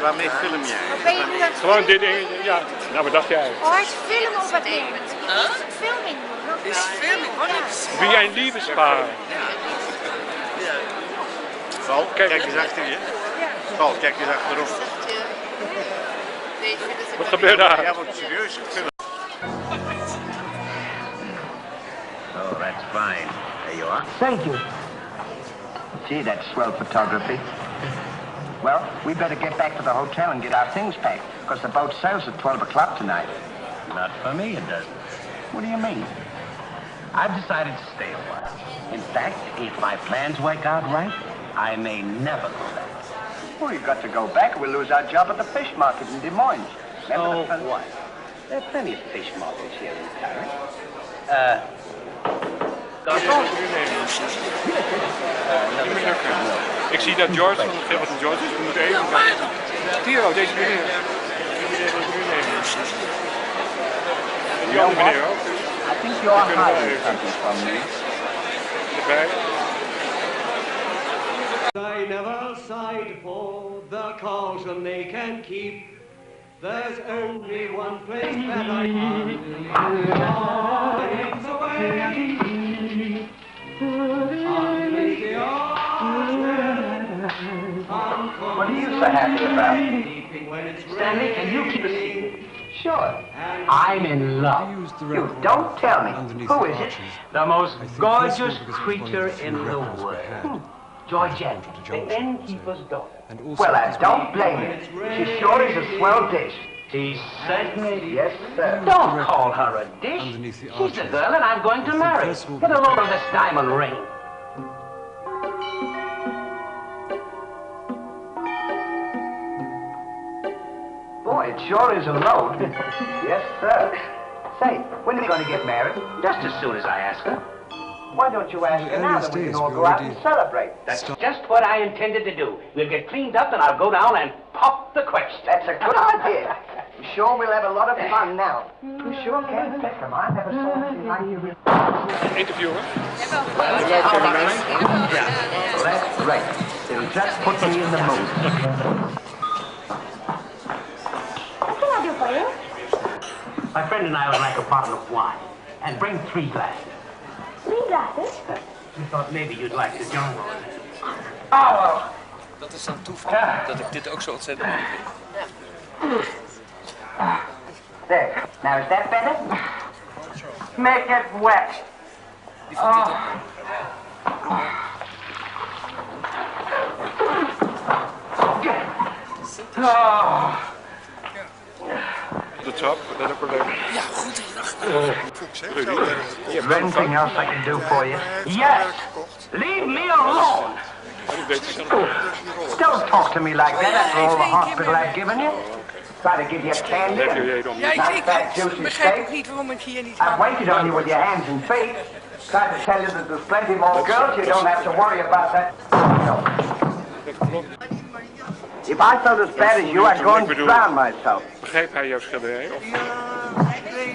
Waarmee film jij? Ben je nu aan het Gewoon dit ding, ja. Nou, wat dacht jij? Oh, hij is film op het ding. Filming. Is filming? Wie een liefdespaar. Val, kijk eens achter je. Val, kijk eens achterom. Wat gebeurt daar? Jij wordt serieus gefilmd. Oh, that's fine. There you are. Thank you. Gee, that's swell photography. Well, we better get back to the hotel and get our things packed, because the boat sails at 12 o'clock tonight. Not for me, it doesn't. What do you mean? I've decided to stay a while. In fact, if my plans work out right, I may never go back. Well, you've got to go back or we'll lose our job at the fish market in Des Moines. So what? There are plenty of fish markets here in Paris. Ik zie dat George van Gilbert George is. We moeten even kijken. Tiro, deze meneer. Die andere meneer ook. I think you're hiding something from me. Erbij. I never sighed for the caution they can keep. There's only one place that I can't What are you so happy about? Stanley, can you keep a secret? Sure. I'm in love. You don't tell me. Who is it? The most gorgeous creature in the world. Georgette, the innkeeper's daughter. Well, I don't blame you. She sure is a swell dish. She's certainly... Yes, sir. Don't call her a dish. She's the girl that I'm going to marry. Get a load of this diamond ring. Boy, it sure is a load. Yes, sir. Say, when are we going to get married? Just as soon as I ask her. Why don't you ask her now that we can all go out and celebrate? That's just what I intended to do. We'll get cleaned up and I'll go down and pop the question. That's a good idea. I'm sure we'll have a lot of fun now. You sure can pick them. I never saw anything like you. Interviewen. Yeah, that's great. It'll just put me in the mood. What can I do for you? My friend and I would like a bottle of wine. And bring 3 glasses. 3 glasses? We thought maybe you'd like to join us. Oh, Dat is dan toeval dat ik dit ook zo ontzettend mooi vind. there. Now, is that better? Make it wet. Die vond dit ook. De trap, dat ook wel leuk. Ja, goed. Rudy. Is there anything else I can do for you? Yes! Leave me alone! Don't talk to me like that after all the hospital I've given you. Try to give you candy. Ja, ik begrijp ook niet waarom ik hier niet I've waited on you with your hands and feet. Tried to tell you that there's plenty more girls. You don't have to worry about that. No. If I felt as bad as you, I'd go and drown myself. Begreep hij jouw schilderij? Of?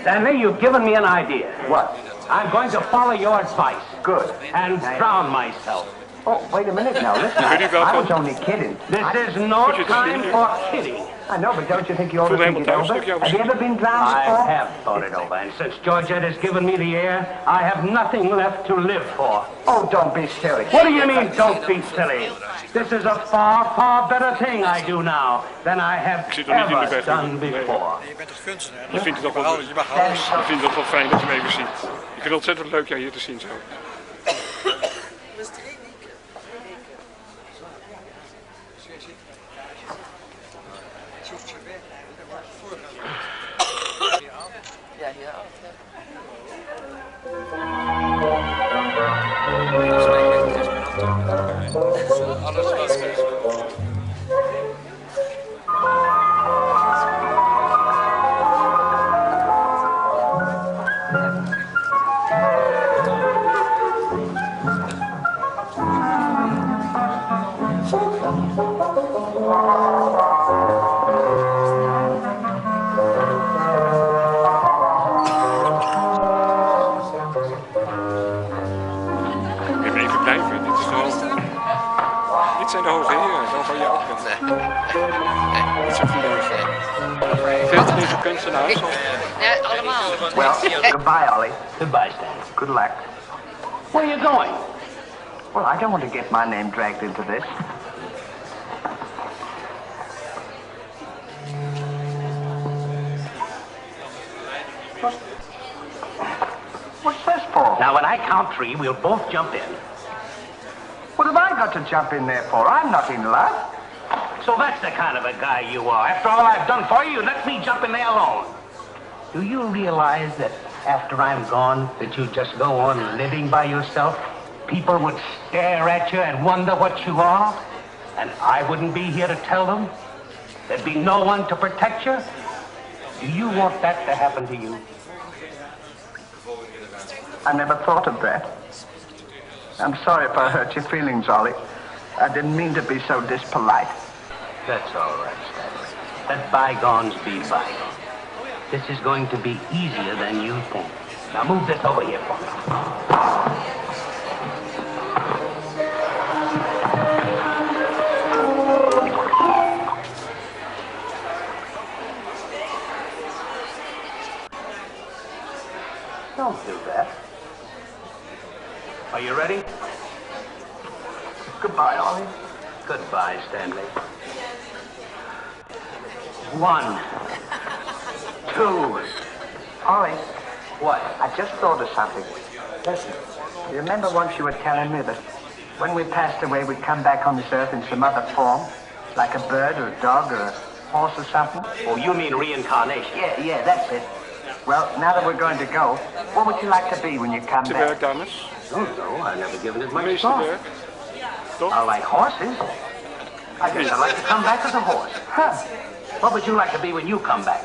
Stanley, you've given me an idea. What? I'm going to follow your advice. Good. And drown myself. Oh, wait a minute now. Listen, I was only kidding. This is no time for kidding. I know, but don't you think you ought to think it over? Have you ever been drowned before? I have thought it over, and since Georgette has given me the air, I have nothing left to live for. Oh, don't be silly. What do you mean, don't be silly? This is a far, far better thing I do now than I have ever done before. Je bent toch kunstenaar? Je vindt het toch wel, je vindt het wel fijn dat je me even ziet. Ik vind het ontzettend leuk jou hier te zien zo. Ja, ja. Alles wat Dit zijn de hoge heren. dingen, zo van jou kunnen. Nee. Niet zo vliegend. Veel te lieve kunstenaars. Ja, allemaal. Well, goodbye, Ollie. Goodbye, Stanley. Good luck. Where are you going? Well, I don't want to get my name dragged into this. What's this for? Now, when I count 3, we'll both jump in. What have I got to jump in there for? I'm not in love. So that's the kind of a guy you are. After all I've done for you, let me jump in there alone. Do you realize that after I'm gone, that you just go on living by yourself? People would stare at you and wonder what you are, and I wouldn't be here to tell them. There'd be no one to protect you. Do you want that to happen to you? I never thought of that. I'm sorry if I hurt your feelings, Ollie. I didn't mean to be so dispolite. That's all right, Stanley. Let bygones be bygones. This is going to be easier than you think. Now move this over here for me. Don't do that. Are you ready? Goodbye, Ollie. Goodbye, Stanley. 1, 2. Ollie, What? I just thought of something. Listen, you remember once you were telling me that when we passed away, we'd come back on this earth in some other form? Like a bird or a dog or a horse or something? Oh, you mean reincarnation? Yeah, that's it. Well, now that we're going to go, what would you like to be when you come Te back? werk, dames. Don't know. I've never given it much Meeste thought. werk. Toch? I like horses. I guess I'd like to come back as a horse. Huh. What would you like to be when you come back?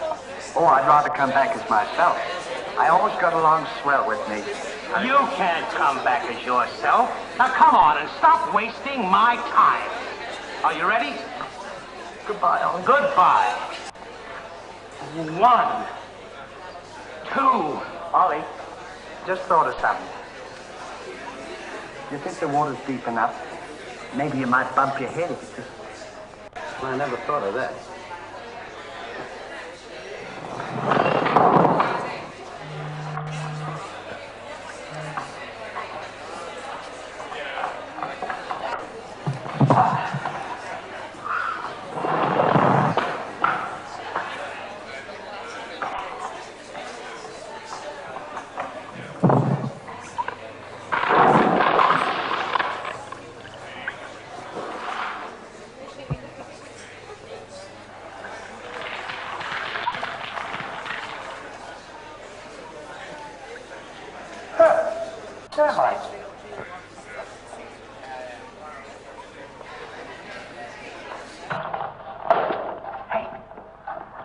Oh, I'd rather come back as myself. I always got along swell with me. You can't come back as yourself. Now come on and stop wasting my time. Are you ready? Goodbye, Ollie. Goodbye. 1, 2. Ollie, just thought of something. Do you think the water's deep enough? Maybe you might bump your head if you just... I never thought of that.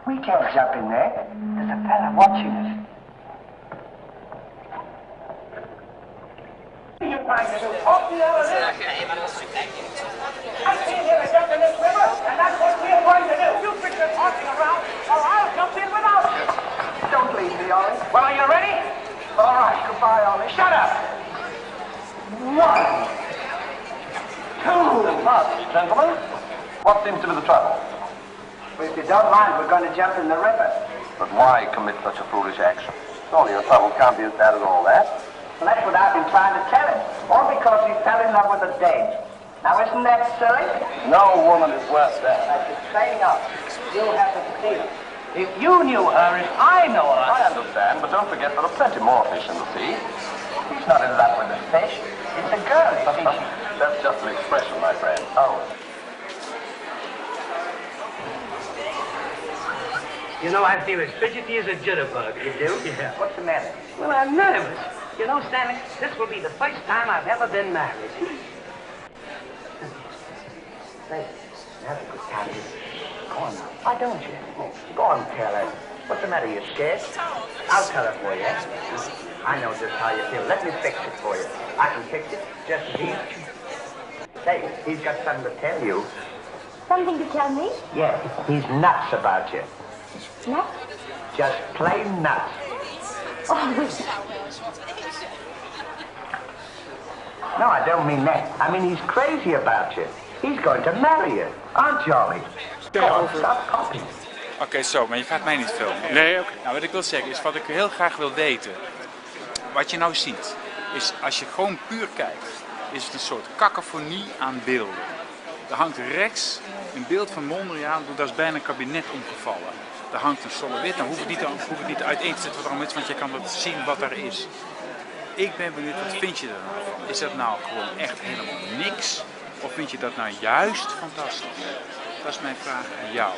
We can't jump in there. There's a fella watching us. What are you trying to do? Talk me out of this? I came here to jump in this river, and that's what we're going to do. You quit your talking around, or I'll jump in without you. Don't leave me, Ollie. Well, are you ready? All right, goodbye, Ollie. Shut up. 1, 2. Gentlemen, what seems to be the trouble? Well, if you don't mind, we're going to jump in the river. But why commit such a foolish action? Surely your trouble can't be as bad as all that. Well, that's what I've been trying to tell him. All because he fell in love with a dame. Now, isn't that silly? No woman is worth that. I should say not. You haven't seen her. If you knew her as I know her... I understand, but don't forget there are plenty more fish in the sea. He's not in love with the fish. It's a girl, you see. That's just an expression, my friend. Oh. You know, I feel as fidgety as a jitterbug. You do? Yeah. What's the matter? Well, I'm nervous. You know, Stanley, this will be the first time I've ever been married. Say, that's a good time. Go on now. Why don't you? Go on, tell her. What's the matter? You scared? I'll tell her for you. I know just how you feel. Let me fix it for you. I can fix it just as easy. Say, he's got something to tell you. Something to tell me? Yeah, he's nuts about you. Nuts? Just plain nuts. Oh, No, I don't mean that. I mean he's crazy about you. He's going to marry her, aren't you, Ollie? Stop copying. Oké, zo, maar je gaat mij niet filmen. Nee, oké. Nou, wat ik wil zeggen is, wat ik heel graag wil weten. Wat je nou ziet, is als je gewoon puur kijkt, is het een soort cacophonie aan beelden. Er hangt rechts een beeld van Mondriaan, daar is bijna een kabinet omgevallen. Er hangt een solowit, dan hoef ik niet uiteen te zetten wat er is, want je kan zien wat er is. Ik ben benieuwd, wat vind je er nou van? Is dat nou gewoon echt helemaal niks? Of vind je dat nou juist fantastisch? Dat is mijn vraag aan jou.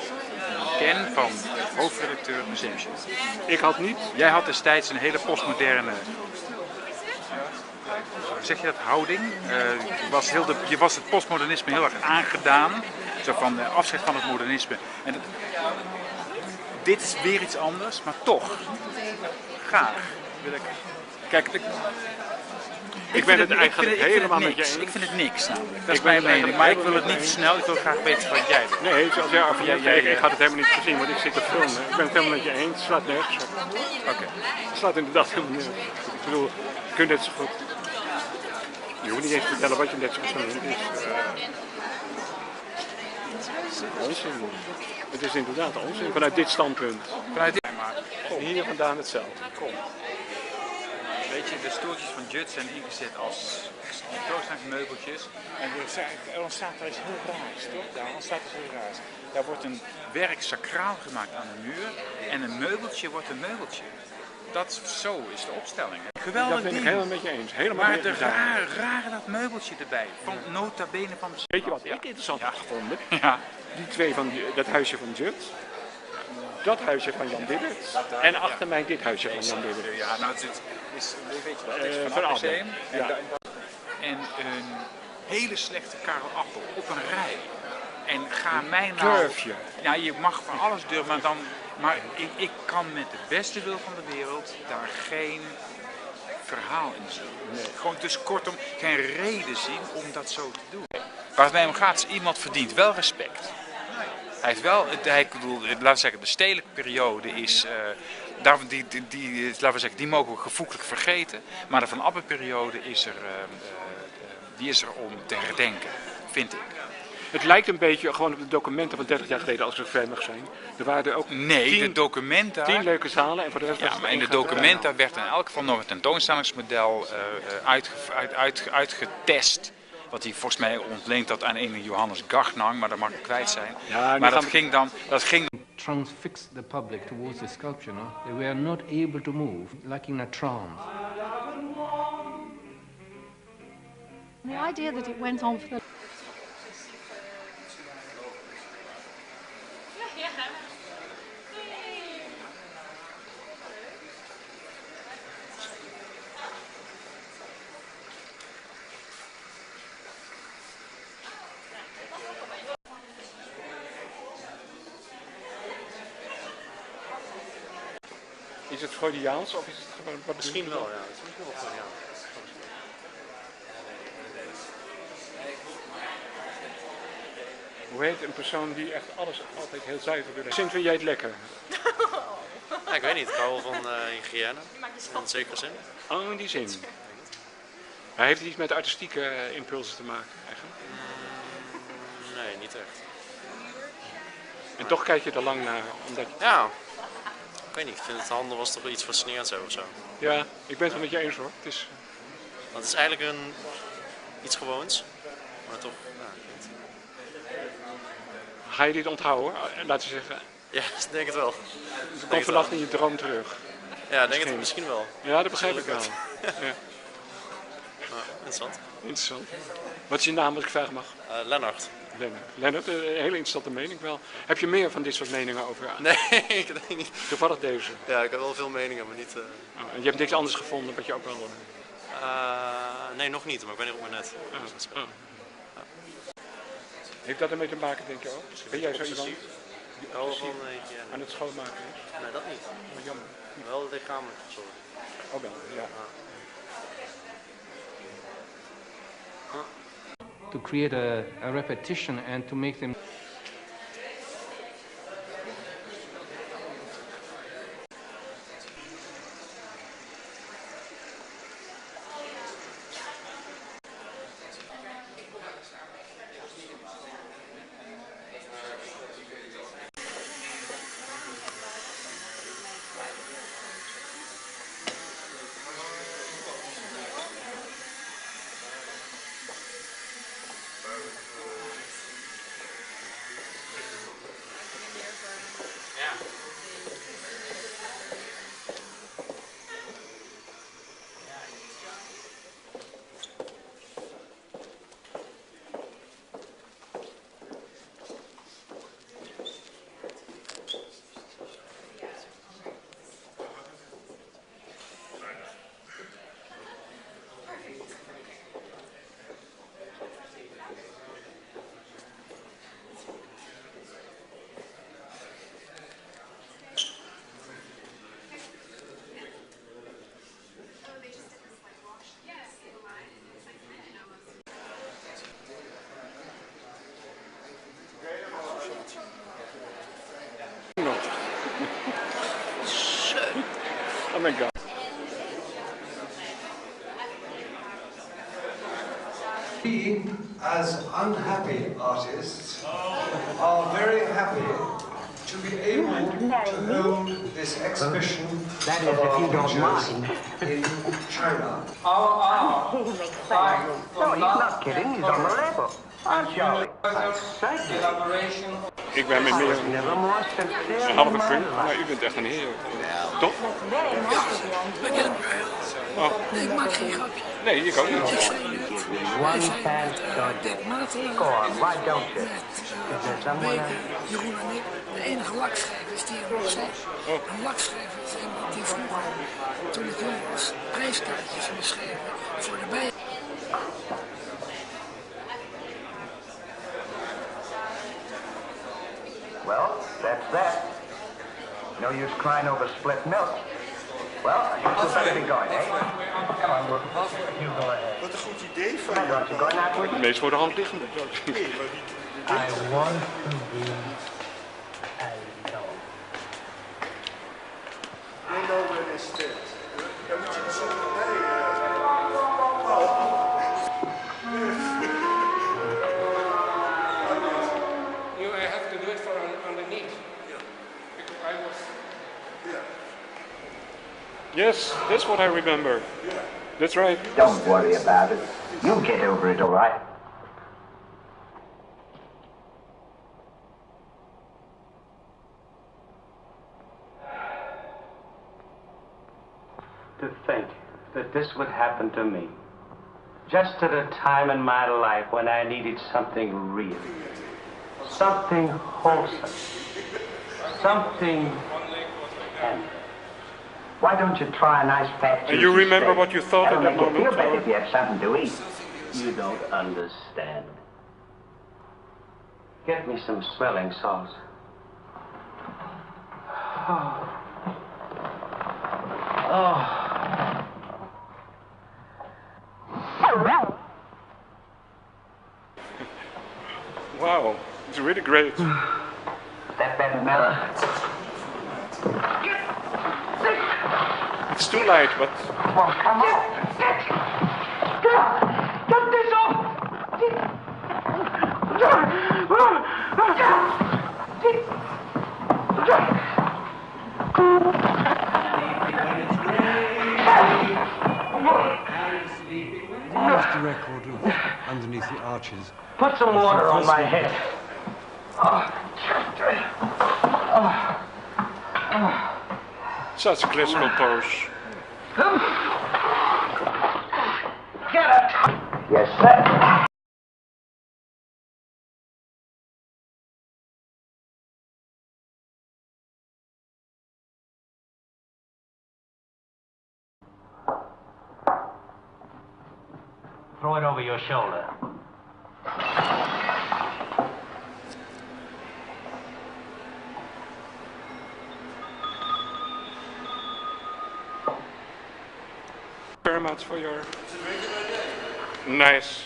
Ken van hoofdredacteur Museumchef. Ik had niet. Jij had destijds een hele postmoderne, zeg je dat, houding? Je was het postmodernisme heel erg aangedaan. Zo van afscheid van het modernisme. En dit is weer iets anders, maar toch, graag wil ik... Kijk, ik ben het eigenlijk helemaal met je eens. Ik vind het niks namelijk. Dat is mijn mening. Maar ik wil het niet te snel. Ik wil graag weten wat jij doet. Nee, zoals jij over ik had het helemaal niet gezien, want ik zit te filmen. Ik ben het helemaal met je eens. Het slaat nergens op. Oké. Het slaat inderdaad helemaal nergens op. Ik bedoel, je kunt net zo goed... Je hoeft niet eens te vertellen wat je net zo goed vindt. Het is onzin. Het is inderdaad onzin. Vanuit dit standpunt. Hier vandaan hetzelfde. Kom. Weet je, de stoeltjes van Jut zijn ingezet als tentoonstellingsmeubeltjes. En er ontstaat er iets heel raars, toch? Daar ontstaat iets heel raars. Daar wordt een werk sacraal gemaakt aan de muur en een meubeltje wordt een meubeltje. Zo is de opstelling. Geweldig dat ben ik helemaal met je eens. Helemaal maar de rare dat meubeltje erbij, van nota bene van de... Weet je wat ik interessant heb gevonden? Ja. Die twee van dat huisje van Jut. Dat huisje van Jan Gilbert. En achter mij dit huisje van Jan Gilbert. Ja, nou, het is, weet je wel, het is van het museum. Ja. En een hele slechte Karel Appel op een rij. En ga mij nou... Durf je? Ja, je mag van alles durven, maar ik kan met de beste wil van de wereld daar geen verhaal in zien. Nee. Gewoon dus kortom geen reden zien om dat zo te doen. Waar het mij om gaat is, iemand verdient wel respect. Hij heeft wel, laten we zeggen, de stedelijke periode is, die mogen we gevoeglijk vergeten. Maar de Van Abbe-periode is er om te herdenken, vind ik. Het lijkt een beetje gewoon op de documenten van 30 jaar geleden, als ik vrij mag zijn. Er waren er ook de documenta... 10 leuke zalen en voor de rest... Ja, maar in de documenta werd in elk geval nog een tentoonstellingsmodel uitgetest. Wat hij volgens mij ontleent dat aan een Johannes Gartnang, maar dat mag ik kwijt zijn. Ja, maar dat ging... Transfix the public towards the sculpture, no? They were not able to move, like in a trance. The idea that it went on for the... Is het Freudiaans of is het gewoon... Misschien wel, ja. Het is misschien wel Freudiaans. Hoe heet een persoon die echt alles altijd heel zuiver doet? Sinds vind jij het lekker? Ja, ik weet niet, ik hou wel van hygiëne. In een zekere zin. Oh, in die zin. Maar heeft het iets met artistieke impulsen te maken eigenlijk? Nee, niet echt. En toch kijk je er lang naar, omdat... Ja. Ik weet niet, ik vind het handel was toch iets fascinerends of zo. Ja, ik ben het wel met je eens hoor. Het is... Want het is eigenlijk iets gewoons, maar toch, ja, ik weet niet. Ga je dit onthouden? Laten we zeggen... Ja, ik denk het wel. Het komt vannacht in je droom terug. Ja, ik denk het misschien wel. Ja, dat begrijp ik wel. Ja. Nou, interessant. Interessant. Wat is je naam, als ik vragen mag? Lennart. Lennart, een hele interessante mening wel. Heb je meer van dit soort meningen over? Nee, ik denk niet. Toevallig deze? Ja, ik heb wel veel meningen, maar niet... En je hebt niks anders gevonden wat je ook wel... nee, nog niet, maar ik ben hier op mijn net. Ja. Heeft dat ermee te maken, denk je ook? Ben jij zo iemand die aan het schoonmaken is? Nee, dat niet. Maar jammer. Wel lichamelijk verzorgd. Oh wel, ja. To create a repetition and to make them... my God. We, as unhappy artists, are very happy to be able to hold this exhibition That is, of if you our don't pictures mind. in China. No, he's not kidding. He's on the level. Aren't you? Ik ben met meer een halve punt, maar u bent echt een heer. Toch? Oh. Nee, ik maak geen grapje. Nee, ik ook niet. Ik zei net, hij zei met Dick Matelen, met Beker, Jeroen en ik, de enige lakschrijvers die er nog zijn. Een lakschrijver is iemand die vroeger, toen ik jong was, prijskaartjes moest schrijven voor de bij. Well, that's that. No use crying over split milk. Well, I guess we'll better be going, eh? Come on, you go ahead. Wat een goed idee van je. Het meest voor de hand liggende. I want to be alone. Neem over een assistent. Dan moet je het zo I have to do it for underneath. Because I was... Yes, that's what I remember. That's right. Don't worry about it. You'll get over it, all right? To think that this would happen to me, just at a time in my life when I needed something real, something wholesome, something tender. Why don't you try a nice fat And you remember what you thought at that moment? Feel better if you have something to eat. You don't understand. Get me some smelling salts. Oh. Oh. Wow, it's really great. That better smell. It's too light, but... Well, come on. Get this off! Where's the record of Underneath the Arches? Put some water on my head. Such a classical pose. Get it! Yes, sir. Throw it over your shoulder. Very much for your... Nice.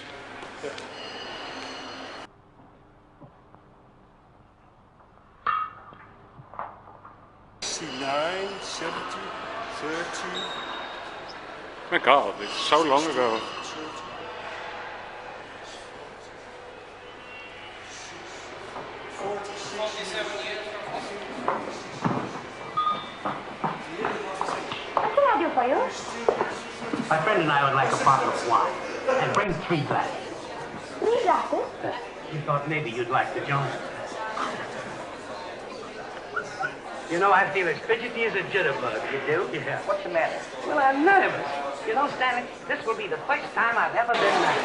Yeah. '69, 70, 30. My God, it's so long ago. What can I do for you? My friend and I would like a bottle of wine. And bring 3 glasses. 3 glasses? We thought maybe you'd like the Jones. You know, I feel as fidgety as a jitterbug. You do? Yeah. What's the matter? Well, I'm nervous. You know, Stanley, this will be the first time I've ever been nervous.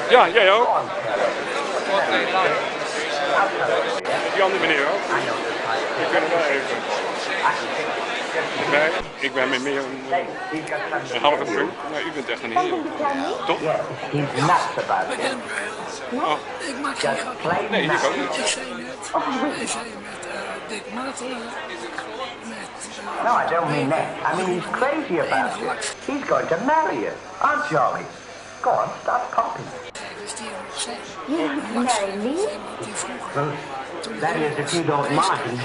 Ja, jij ook. Die andere meneer ook. Die kunnen wel even. Ik ben met meer een halve punt, maar u bent echt een heer. Toch? He's nuts about it. Oh. Ik maak geen grapje. Nee, ik ook niet. Ik zei net, hij zei met Dick Matelen, met... No, I don't mean that. I mean, he's crazy about it. He's going to marry you, aren't you, Ollie? Go on, stop pumping. Die er nog zijn. Marry me? Die vroeger That is, if you don't mind.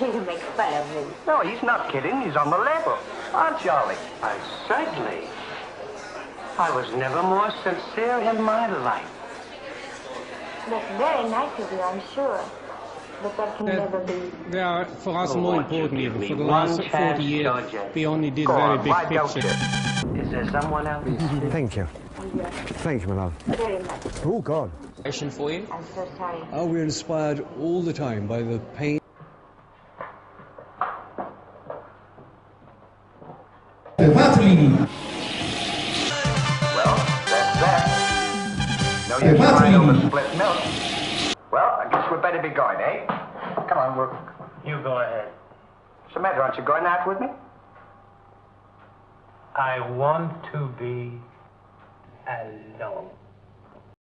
You make fun of me. No, he's not kidding. He's on the level. Aren't you, Ollie? Certainly. I was never more sincere in my life. That's very nice of you, I'm sure. But that can never be. They are, for us, more important even. For the last 40 years, we only did very big pictures. Is there someone else? Thank you. Thank you, my love. Very much. Oh, God. Question for you? I'm so sorry. Are we inspired all the time by the pain? Well, that's that. No use crying over split milk. Well, I guess we better be going, eh? Come on, you go ahead. What's the matter? Aren't you going out with me? I want to be alone.